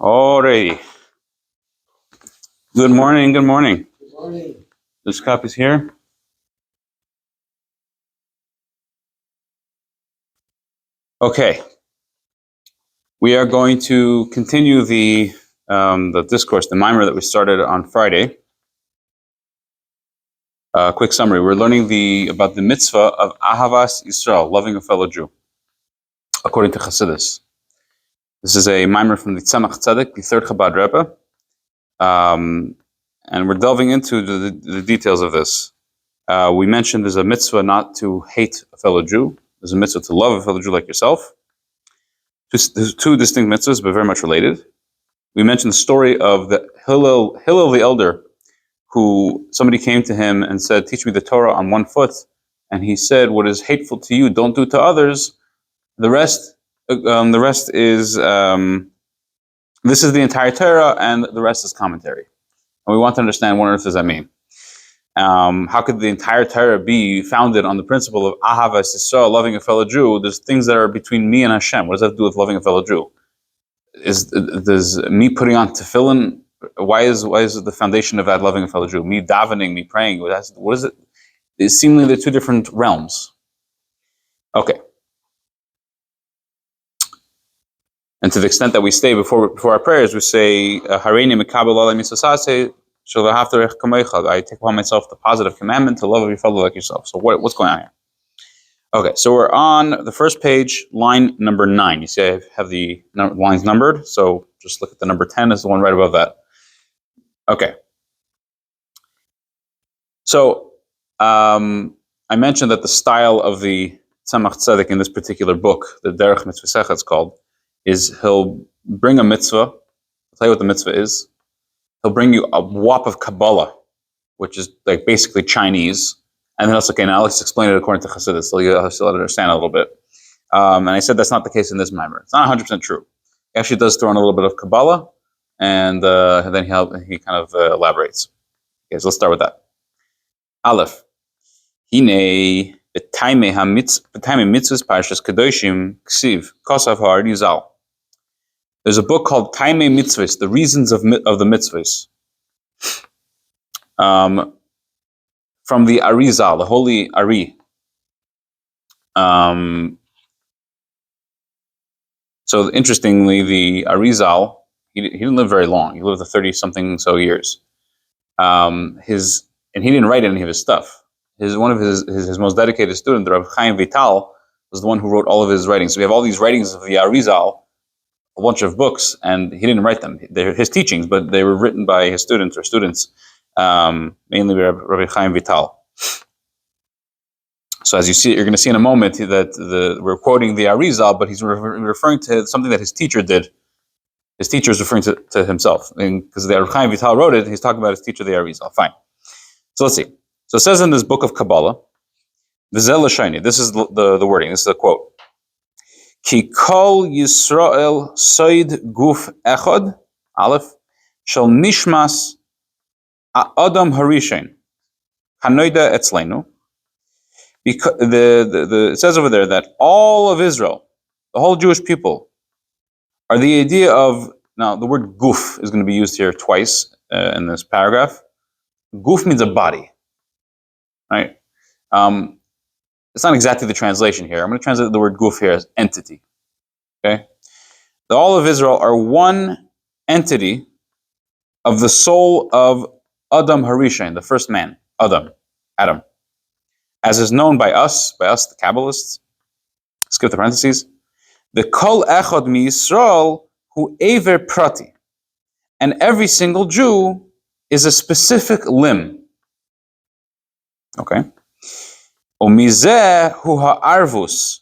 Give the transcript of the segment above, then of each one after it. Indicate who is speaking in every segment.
Speaker 1: Alrighty. Good morning. Good morning.
Speaker 2: Good morning.
Speaker 1: This copy's here. Okay. We are going to continue the discourse, the mimer that we started on Friday. Quick summary: we're learning about the mitzvah of Ahavas Yisroel, loving a fellow Jew, according to Chassidus. This is a mimer from the Tzemach Tzedek, the third Chabad Rebbe, and we're delving into the details of this. We mentioned there's a mitzvah not to hate a fellow Jew. There's a mitzvah to love a fellow Jew like yourself. There's two distinct mitzvahs, but very much related. We mentioned the story of the Hillel the elder, who somebody came to him and said, "Teach me the Torah on one foot," and he said, "What is hateful to you, don't do to others. The rest is this is the entire Torah, and the rest is commentary." And we want to understand what on earth does that mean. How could the entire Torah be founded on the principle of Ahavas Yisroel, loving a fellow Jew? There's things that are between me and Hashem. What does that have to do with loving a fellow Jew? Does me putting on tefillin? Why is the foundation of that loving a fellow Jew? Me davening, me praying. What is it? It's seemingly they're two different realms. Okay. And to the extent that we stay before our prayers, we say Hareini mekabel ala mitzvasase. I take upon myself the positive commandment to love your fellow like yourself. So what's going on here? Okay, so we're on the first page, line number 9. You see I have the lines numbered, so just look at the number 10 as the one right above that. Okay. So I mentioned that the style of the Tzemach Tzedek in this particular book, the Derech Mitzvah it's called, is he'll bring a mitzvah. I'll tell you what the mitzvah is. He'll bring you a whop of Kabbalah, which is like basically Chinese, and then also, okay, now let's explain it according to Chassidus, so you'll have to understand a little bit. And I said that's not the case in this mimer. It's not 100% true. He actually does throw in a little bit of Kabbalah, and then he kind of elaborates. Okay, so let's start with that. Aleph. Hine b'taimei mitzvahs parshas kadoshim ksiv kosav ha'arizal. There's a book called Taimei Mitzvahs, the reasons of the mitzvahs, from the Arizal, the holy Ari. So interestingly, the Arizal, he didn't live very long. He lived 30-something so years. And he didn't write any of his stuff. One of his most dedicated student, the Rabbi Chaim Vital, was the one who wrote all of his writings. So we have all these writings of the Arizal, a bunch of books, and he didn't write them. They're his teachings, but they were written by his students, mainly Rabbi Chaim Vital. So as you see, you're going to see in a moment that we're quoting the Arizal, but he's referring to something that his teacher did. His teacher is referring to himself, because the Rabbi Chaim Vital wrote it. He's talking about his teacher, the Arizal. Fine. So let's see. So it says in this book of Kabbalah, V'zel l'shayni. This is the wording. This is a quote. Ki kol Yisroel soid guf echad, Aleph, shel nishmas adam harishain, hanoida etzleinu. Because it says over there that all of Israel, the whole Jewish people, are the idea of, now the word guf is going to be used here twice in this paragraph. Guf means a body, right? It's not exactly the translation here. I'm going to translate the word guf here as entity. Okay? All of Israel are one entity of the soul of Adam Harishain, the first man, Adam. As is known by us, the Kabbalists. Skip the parentheses. The kol echad mi Yisrael hu ever prati. And every single Jew is a specific limb. Okay? Umizeh hu ha'arvus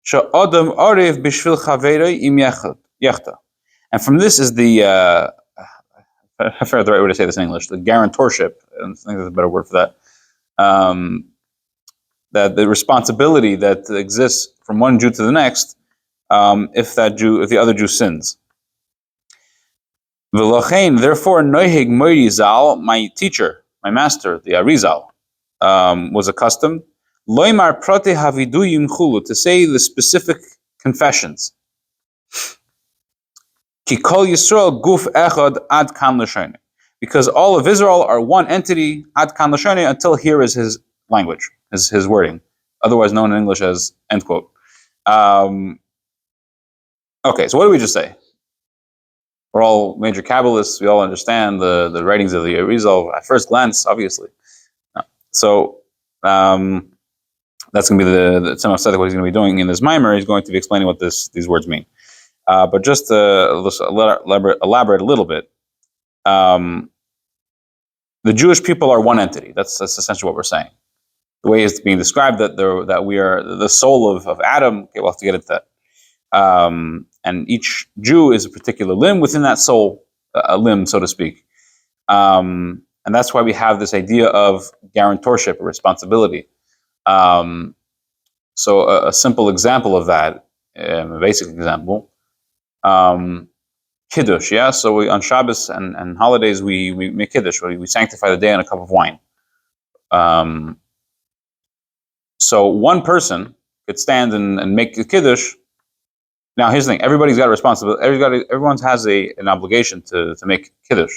Speaker 1: she'adam arev b'shvil chaverei im yechta. And from this is the I forgot the right way to say this in English, the guarantorship. I think there's a better word for that. That the responsibility that exists from one Jew to the next, if the other Jew sins. V'lochein, therefore, noihig moiri zal, my teacher, my master, the Arizal, was accustomed loimar prote haviduyim chulu, to say the specific confessions. Ki kol Yisroel guf echad ad kan l'shoni. Because all of Israel are one entity, ad kan l'shoni, until here is his language, his wording, otherwise known in English as end quote. Okay, so what did we just say? We're all major Kabbalists. We all understand the writings of the Yisroel at first glance, obviously. So that's going to be the Tzemach Tzedek, what he's going to be doing in this mimer. He's going to be explaining what these words mean. But just to elaborate a little bit, the Jewish people are one entity. That's essentially what we're saying. The way it's being described that we are the soul of Adam. Okay, we'll have to get into that. And each Jew is a particular limb within that soul, a limb, so to speak. And that's why we have this idea of guarantorship or responsibility. So a simple example of that, a basic example, Kiddush, yeah? So on Shabbos and holidays, we make Kiddush, we sanctify the day in a cup of wine. So one person could stand and make a Kiddush. Now, here's the thing. Everybody's got a responsibility. Everyone has an obligation to make Kiddush.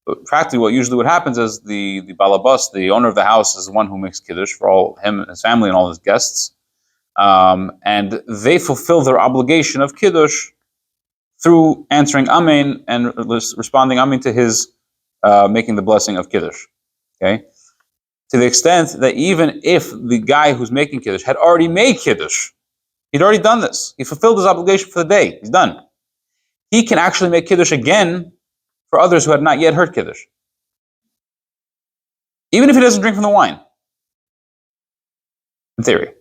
Speaker 1: But practically, what happens is the balabas, the owner of the house, is the one who makes Kiddush for all him and his family and all his guests. And they fulfill their obligation of Kiddush through answering Amen and responding Amen to his making the blessing of Kiddush. Okay? To the extent that even if the guy who's making Kiddush had already made Kiddush, he'd already done this. He fulfilled his obligation for the day. He's done. He can actually make Kiddush again for others who had not yet heard Kiddush. Even if he doesn't drink from the wine. In theory.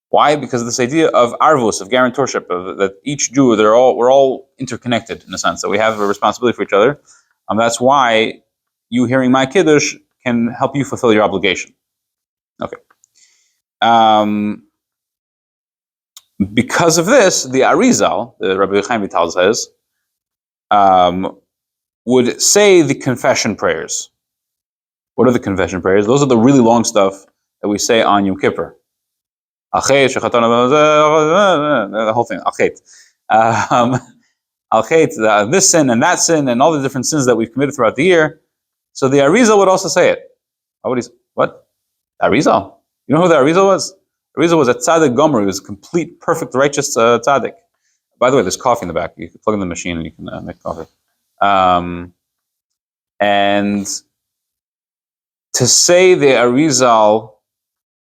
Speaker 1: Why? Because of this idea of arvus, of guarantorship, that each Jew, we're all interconnected in a sense, that we have a responsibility for each other. That's why you hearing my Kiddush can help you fulfill your obligation. Okay. Because of this, the Arizal, the Rabbi Chaim Vital says, would say the confession prayers. What are the confession prayers? Those are the really long stuff that we say on Yom Kippur. The whole thing. This sin and that sin and all the different sins that we've committed throughout the year. So the Arizal would also say it. What? Arizal? You know who the Arizal was? Arizal was a tzaddik gomer. He was a complete, perfect, righteous tzaddik. By the way, there's coffee in the back. You can plug in the machine and you can make coffee. And to say the Arizal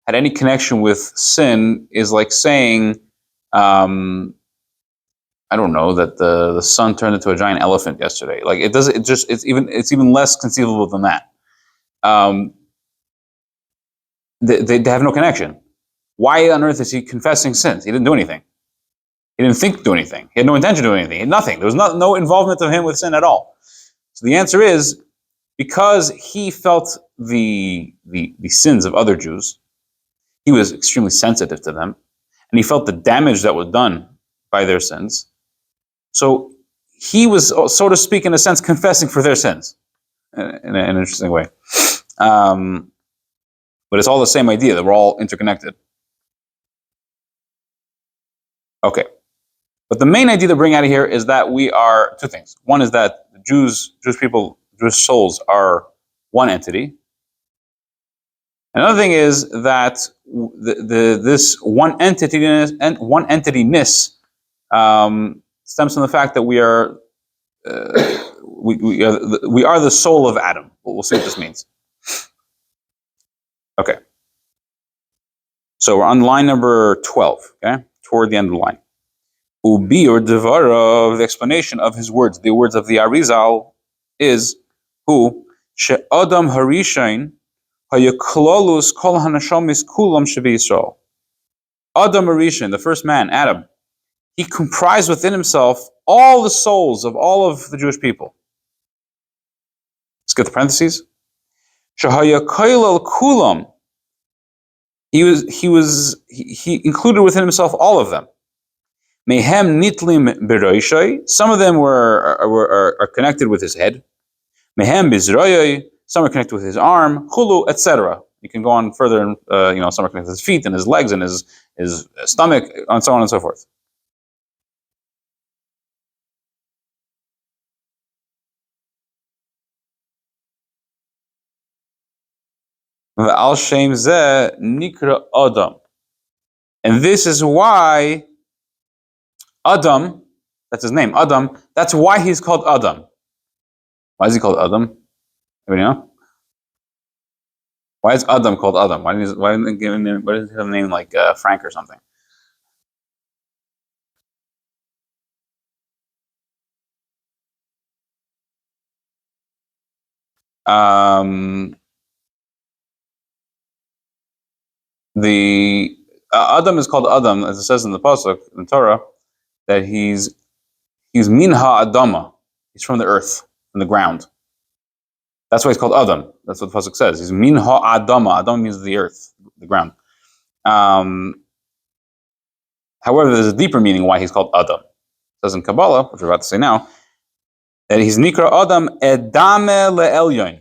Speaker 1: had any connection with sin is like saying, I don't know, that the sun turned into a giant elephant yesterday. Like it does. It's even less conceivable than that. They have no connection. Why on earth is he confessing sins? He didn't do anything. He didn't think to do anything. He had no intention to do anything. He had nothing. There was no involvement of him with sin at all. So the answer is, because he felt the sins of other Jews, he was extremely sensitive to them, and he felt the damage that was done by their sins. So he was, so to speak, in a sense, confessing for their sins in an interesting way. But it's all the same idea, that we're all interconnected. Okay. But the main idea to bring out of here is that we are two things. One is that the Jewish people, Jewish souls are one entity. Another thing is that this one entityness stems from the fact that we are the soul of Adam. We'll see what this means. Okay. So we're on line number 12. Okay, toward the end of the line. Ubi or devara, the explanation of his words, the words of the Arizal, is who she'adam harishain hayaklolus kol hanashamis kulam shebi Yisroel. Adam harishain, the first man, Adam, he comprised within himself all the souls of all of the Jewish people. Let's get the parentheses. Shehayaklol kulam. He included within himself all of them. Mehem nitlim beroishai. Some of them are connected with his head. Mehem bizroyai. Some are connected with his arm. Chulu, etc. You can go on further, and some are connected with his feet and his legs and his stomach, and so on and so forth. V'al shem zeh nikra Adam. And this is why Adam, that's his name, Adam, that's why he's called Adam. Why is he called Adam? Anybody know? Why is Adam called Adam? Why didn't he have a name like Frank or something? The Adam is called Adam, as it says in the pasuk in the Torah, that he's min ha'adama. He's from the earth, from the ground. That's why he's called Adam. That's what the pasuk says. He's min ha'adama. Adam means the earth, the ground. However, there's a deeper meaning why he's called Adam. It says in Kabbalah, which we're about to say now, that he's nikra Adam edame le'elyon.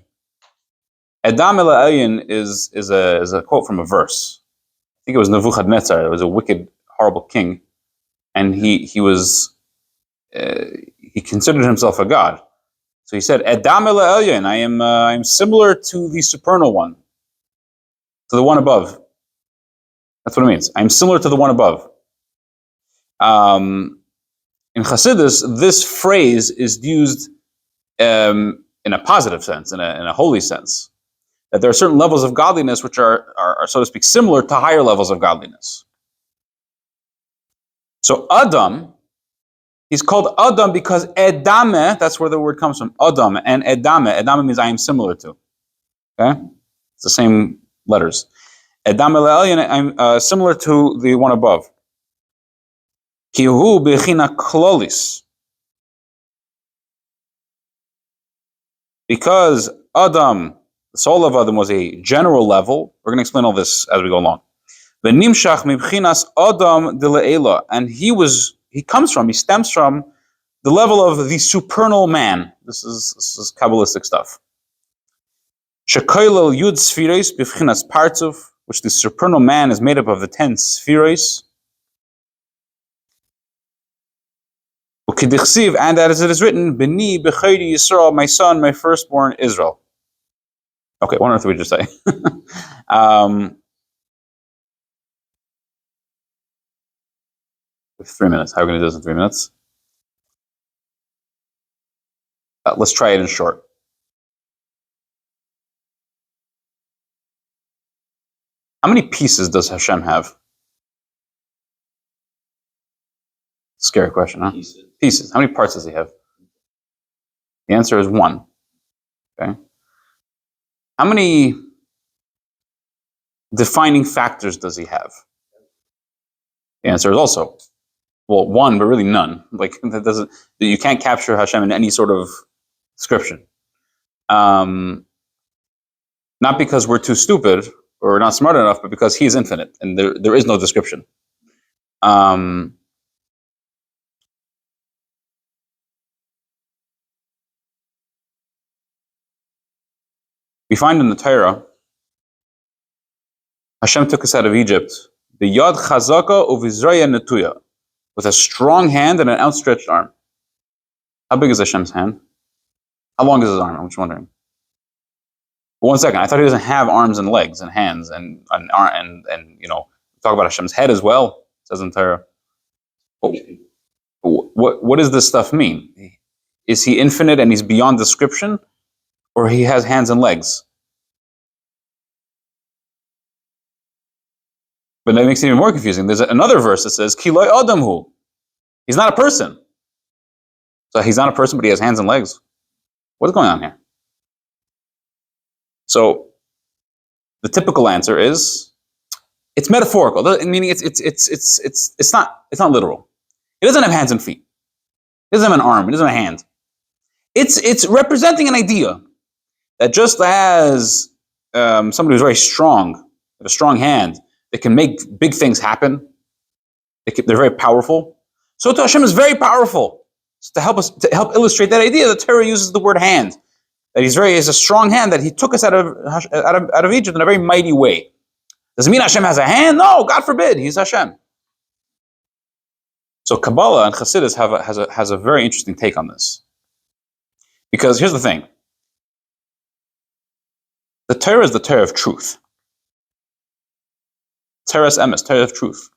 Speaker 1: Edame le'elyon is a quote from a verse. I think it was Nebuchadnezzar. It was a wicked, horrible king, and he considered himself a god. So he said, "Edame le'elyon, I am similar to the supernal one, to the one above." That's what it means. I am similar to the one above. In Chassidus, this phrase is used in a positive sense, in a holy sense. That there are certain levels of godliness which are, so to speak, similar to higher levels of godliness. So Adam, he's called Adam because Edame, that's where the word comes from, Adam, and Edame means I am similar to. Okay? It's the same letters. Edame le'elyon, I'm similar to the one above. Kihu bechina klolis. Because Adam, the soul of Adam was a general level. We're going to explain all this as we go along. V'nimshach mibchinas Adam dile'ela, and he stems from the level of the supernal man. This is Kabbalistic stuff. Shekoilel yud sfiros b'chinas partzuf, which the supernal man is made up of the 10 spheros. And as it is written, B'ni b'chayri Yisroel, my son, my firstborn Israel. Okay, what on earth did we just say? With 3 minutes. How are we going to do this in 3 minutes? Let's try it in short. How many pieces does Hashem have? Scary question, huh? Pieces. How many parts does he have? The answer is 1. Okay. How many defining factors does he have? The answer is also, 1, but really none. Like you can't capture Hashem in any sort of description. Not because we're too stupid or not smart enough, but because he is infinite and there is no description. We find in the Torah, Hashem took us out of Egypt, b'yad chazaka uvizraya netuya, with a strong hand and an outstretched arm. How big is Hashem's hand? How long is his arm? I'm just wondering. But 1 second, I thought he doesn't have arms and legs and hands and talk about Hashem's head as well. It says in Torah. What does this stuff mean? Is he infinite and he's beyond description? Or he has hands and legs? But that makes it even more confusing. There's another verse that says, Ki lo adamhu. He's not a person. So he's not a person, but he has hands and legs. What's going on here? So the typical answer is, it's metaphorical, meaning it's not literal. He doesn't have hands and feet. He doesn't have an arm. He doesn't have a hand. It's representing an idea that just as somebody who's very strong, with a strong hand, they can make big things happen. They're very powerful. So Hashem is very powerful. So to help illustrate that idea, the Torah uses the word hand. That he has a strong hand, that he took us out of Egypt in a very mighty way. Does it mean Hashem has a hand? No, God forbid. He's Hashem. So Kabbalah and Chassidus has a very interesting take on this. Because here's the thing. The Torah is the Torah of truth. Teres emes, Teres of truth.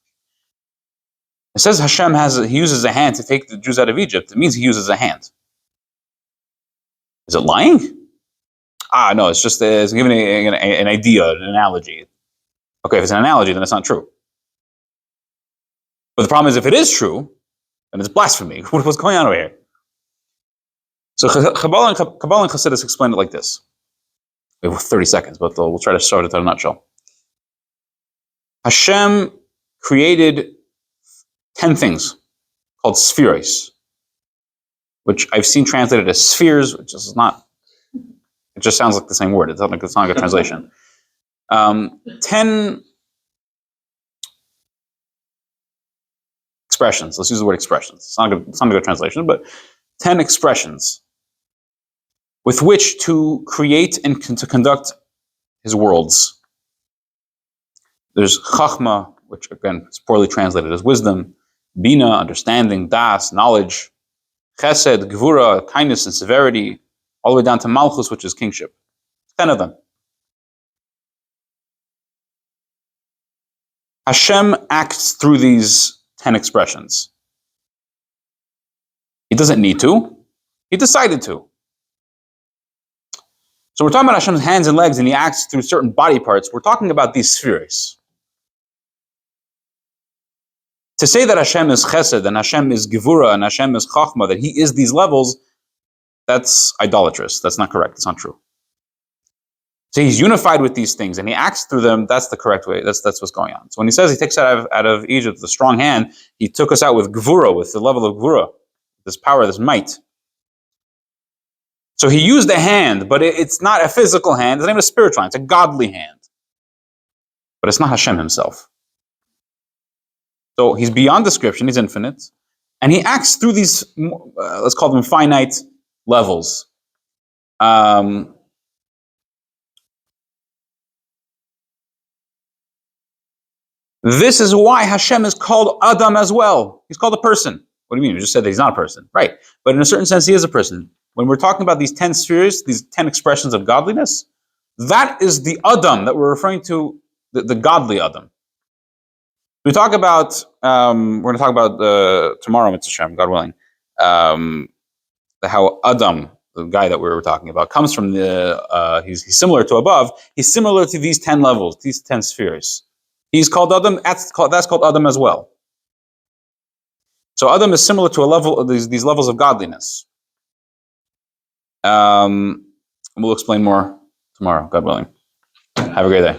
Speaker 1: It says Hashem he uses a hand to take the Jews out of Egypt. It means he uses a hand. Is it lying? No, it's just it's giving an idea, an analogy. Okay, if it's an analogy, then it's not true. But the problem is, if it is true, then it's blasphemy. What's going on over here? So Kabbalah and Chassidus explain it like this. We have 30 seconds, but we'll try to start it in a nutshell. Hashem created 10 things called spheres, which I've seen translated as spheres, which is not, it just sounds like the same word. It's not like a translation. 10 expressions. Let's use the word expressions. It's not a good translation, but 10 expressions with which to create and to conduct his worlds. There's chachma, which again is poorly translated as wisdom, bina, understanding, das, knowledge, chesed, gvura, kindness and severity, all the way down to malchus, which is kingship. 10 of them. Hashem acts through these 10 expressions. He doesn't need to. He decided to. So we're talking about Hashem's hands and legs, and he acts through certain body parts. We're talking about these spheres. To say that Hashem is chesed, and Hashem is gevura, and Hashem is chachma, that he is these levels, that's idolatrous. That's not correct. It's not true. So he's unified with these things, and he acts through them. That's the correct way. That's what's going on. So when he says he takes us out of Egypt with a strong hand, he took us out with gevura, with the level of gevura, this power, this might. So he used a hand, but it's not a physical hand. It's not even a spiritual hand. It's a godly hand. But it's not Hashem himself. So he's beyond description. He's infinite. And he acts through these, let's call them finite levels. This is why Hashem is called Adam as well. He's called a person. What do you mean? You just said that he's not a person. Right. But in a certain sense, he is a person. When we're talking about these 10 spheres, these 10 expressions of godliness, that is the Adam that we're referring to, the godly Adam. We talk about, we're going to talk about tomorrow, Mitzvah Shem, God willing, how Adam, the guy that we were talking about, comes from he's similar to above. He's similar to these 10 levels, these 10 spheres. He's called Adam. That's called Adam as well. So Adam is similar to a level of these levels of godliness. We'll explain more tomorrow, God willing. Have a great day.